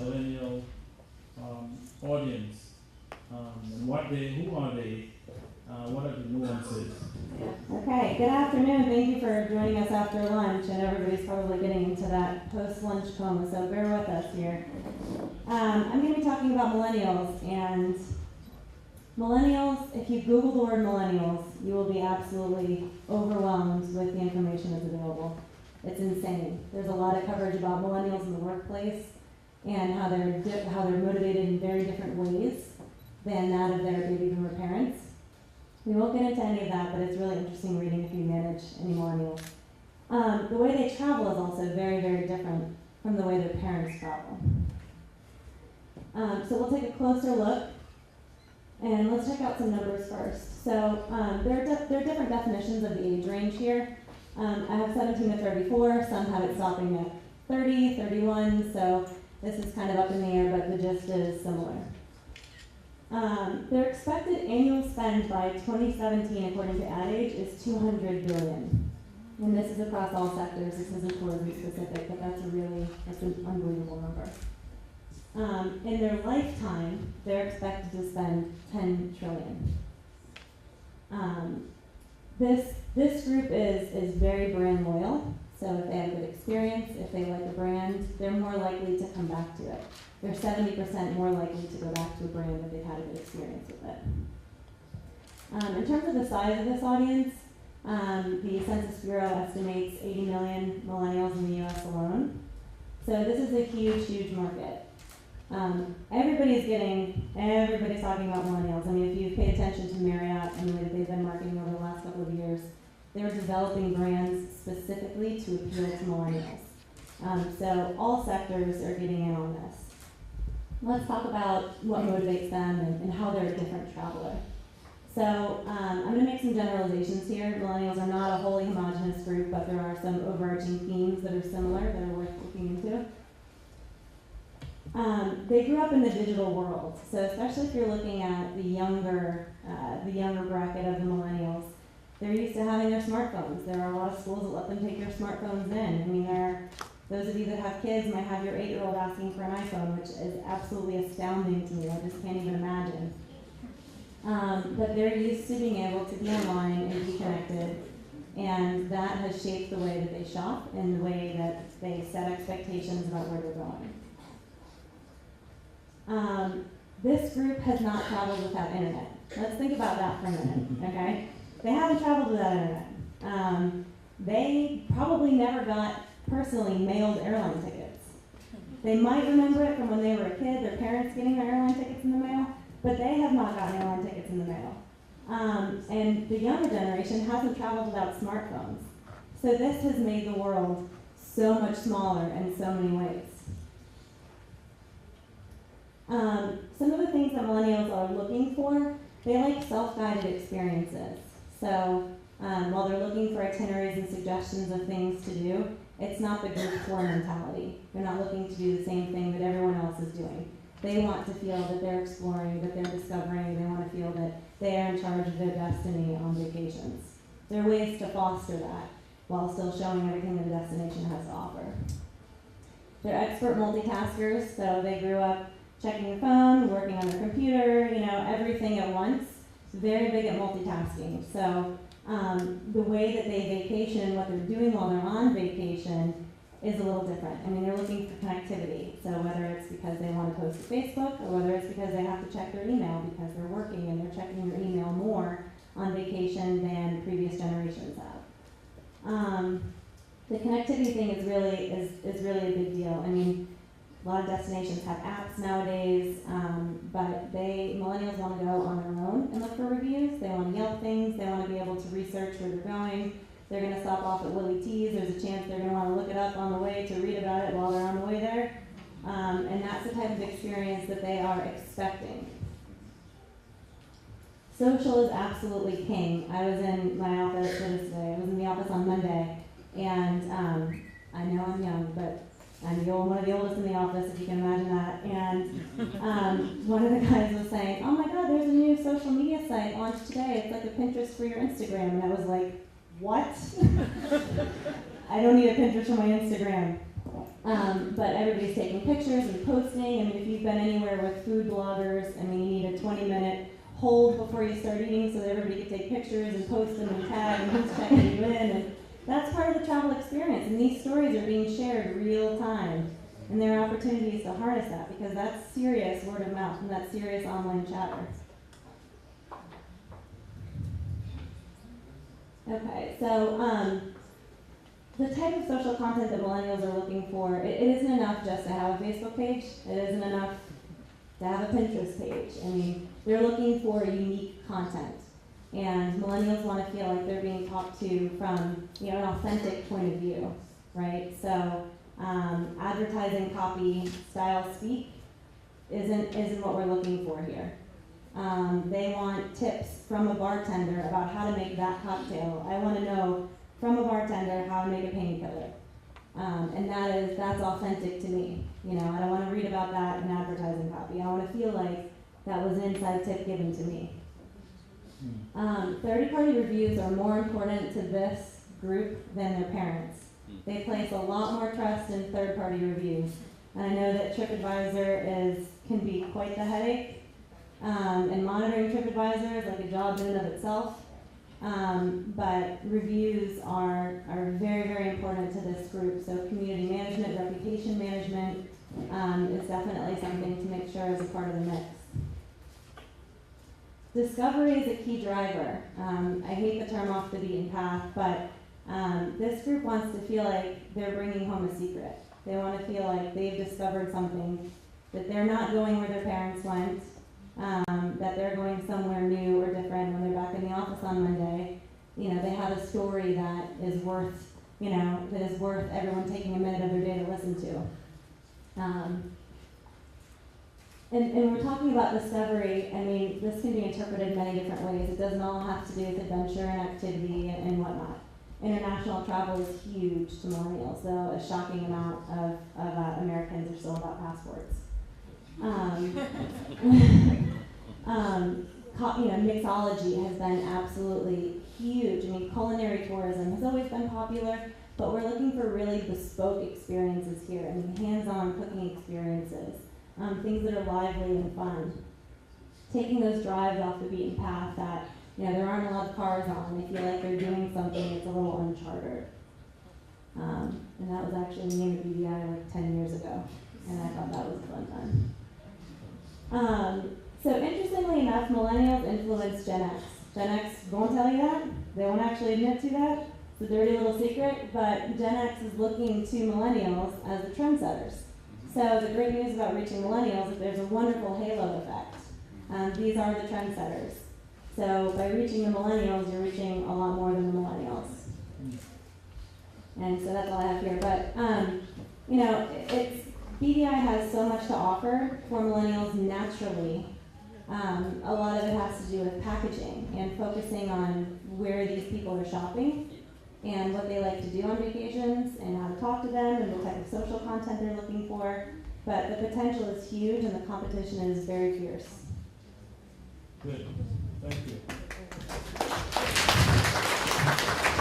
millennial audience, and who are they, what are the nuances? Okay, good afternoon. Thank you for joining us after lunch. I know everybody's probably getting into that post-lunch coma, so bear with us here. I'm going to be talking about millennials, and millennials, if you Google the word millennials, you will be absolutely overwhelmed with the information that's available. It's insane. There's a lot of coverage about millennials in the workplace and how they're motivated in very different ways than that of their baby boomer parents. We won't get into any of that, but it's really interesting reading if you manage any millennials. The way they travel is also very, very different from the way their parents travel. So we'll take a closer look, and let's check out some numbers first. So there are different definitions of the age range here. I have 17 to 34, some have it stopping at 30, 31, so this is kind of up in the air, but the gist is similar. Their expected annual spend by 2017, according to Ad Age, is $200 billion. And this is across all sectors. This isn't tourism specific, but that's an unbelievable number. In their lifetime, they're expected to spend $10 trillion. This group is very brand loyal. So if they have a good experience, if they like a brand, they're more likely to come back to it. They're 70% more likely to go back to a brand if they've had a good experience with it. In terms of the size of this audience, the Census Bureau estimates 80 million millennials in the US alone. So this is a huge, huge market. Everybody's talking about millennials. I mean, if you pay attention to Marriott and the way that they've been marketing over the last couple of years, they're developing brands specifically to appeal to millennials. So all sectors are getting in on this. Let's talk about what motivates them and how they're a different traveler. So I'm going to make some generalizations here. Millennials are not a wholly homogenous group, but there are some overarching themes that are similar that are worth looking into. They grew up in the digital world, so especially if you're looking at the younger bracket of the millennials, they're used to having their smartphones. There are a lot of schools that let them take their smartphones in. I mean, those of you that have kids might have your 8-year-old asking for an iPhone, which is absolutely astounding to me. I just can't even imagine. But they're used to being able to be online and be connected, and that has shaped the way that they shop and the way that they set expectations about where they're going. This group has not traveled without internet. Let's think about that for a minute, okay? They haven't traveled without internet. They probably never got personally mailed airline tickets. They might remember it from when they were a kid, their parents getting their airline tickets in the mail, but they have not gotten airline tickets in the mail. And the younger generation hasn't traveled without smartphones. So this has made the world so much smaller in so many ways. Some of the things that millennials are looking for, they like self-guided experiences. So while they're looking for itineraries and suggestions of things to do, it's not the group tour mentality. They're not looking to do the same thing that everyone else is doing. They want to feel that they're exploring, that they're discovering. They want to feel that they are in charge of their destiny on vacations. There are ways to foster that while still showing everything that the destination has to offer. They're expert multitaskers, so they grew up checking the phone, working on their computer, everything at once. Very big at multitasking. So the way that they vacation and what they're doing while they're on vacation is a little different. I mean, they're looking for connectivity. So whether it's because they want to post to Facebook or whether it's because they have to check their email because they're working and they're checking their email more on vacation than previous generations have. The connectivity thing is really a big deal. I mean, a lot of destinations have apps nowadays, but millennials want to go on their own and look for reviews. They want to Yelp things. They want to be able to research where they're going. They're going to stop off at Willie T's. There's a chance they're going to want to look it up on the way to read about it while they're on the way there. And that's the type of experience that they are expecting. Social is absolutely king. I was in my office for this today. I was in the office on Monday, and I know I'm young, but I'm one of the oldest in the office, if you can imagine that. And one of the guys was saying, "Oh my God, there's a new social media site launched today. It's like a Pinterest for your Instagram." And I was like, "What?" I don't need a Pinterest for my Instagram. But everybody's taking pictures and posting. I mean, if you've been anywhere with food bloggers, I mean, you need a 20-minute hold before you start eating so that everybody can take pictures and post them and tag and who's checking you in. And that's part of the travel experience. And these stories are being shared real time. And there are opportunities to harness that because that's serious word of mouth and that's serious online chatter. Okay, so the type of social content that millennials are looking for, it isn't enough just to have a Facebook page. It isn't enough to have a Pinterest page. I mean, they're looking for unique content. And millennials want to feel like they're being talked to from, an authentic point of view, right? So advertising copy, style, speak isn't what we're looking for here. They want tips from a bartender about how to make that cocktail. I want to know from a bartender how to make a painkiller. And that's authentic to me. I don't want to read about that in advertising copy. I want to feel like that was an inside tip given to me. Third-party reviews are more important to this group than their parents. They place a lot more trust in third-party reviews. And I know that TripAdvisor can be quite the headache. And monitoring TripAdvisor is like a job in and of itself. But reviews are very, very important to this group. So community management, reputation management is definitely something to make sure is a part of the mix. Discovery is a key driver. I hate the term off the beaten path, but this group wants to feel like they're bringing home a secret. They want to feel like they've discovered something, that they're not going where their parents went, that they're going somewhere new or different when they're back in the office on Monday. They have a story that is worth, everyone taking a minute of their day to listen to. And we're talking about discovery. I mean, this can be interpreted many different ways. It doesn't all have to do with adventure and activity and whatnot. International travel is huge to millennials, though a shocking amount of Americans are still without passports. Mixology has been absolutely huge. I mean, culinary tourism has always been popular, but we're looking for really bespoke experiences here. I mean, hands-on cooking experiences, things that are lively and fun. Taking those drives off the beaten path that, there aren't a lot of cars on. They feel like they're doing something that's a little uncharted. And that was actually me in the BVI like 10 years ago, and I thought that was a fun time. So interestingly enough, millennials influence Gen X. Gen X won't tell you that. They won't actually admit to that. It's a dirty little secret, but Gen X is looking to millennials as the trendsetters. So the great news about reaching millennials is there's a wonderful halo effect. These are the trendsetters. So by reaching the millennials, you're reaching a lot more than the millennials. And so that's all I have here. But, BVI has so much to offer for millennials naturally. A lot of it has to do with packaging and focusing on where these people are shopping and what they like to do on vacations and how to talk to them and what type of social content they're looking for. But the potential is huge and the competition is very fierce. Good. Thank you.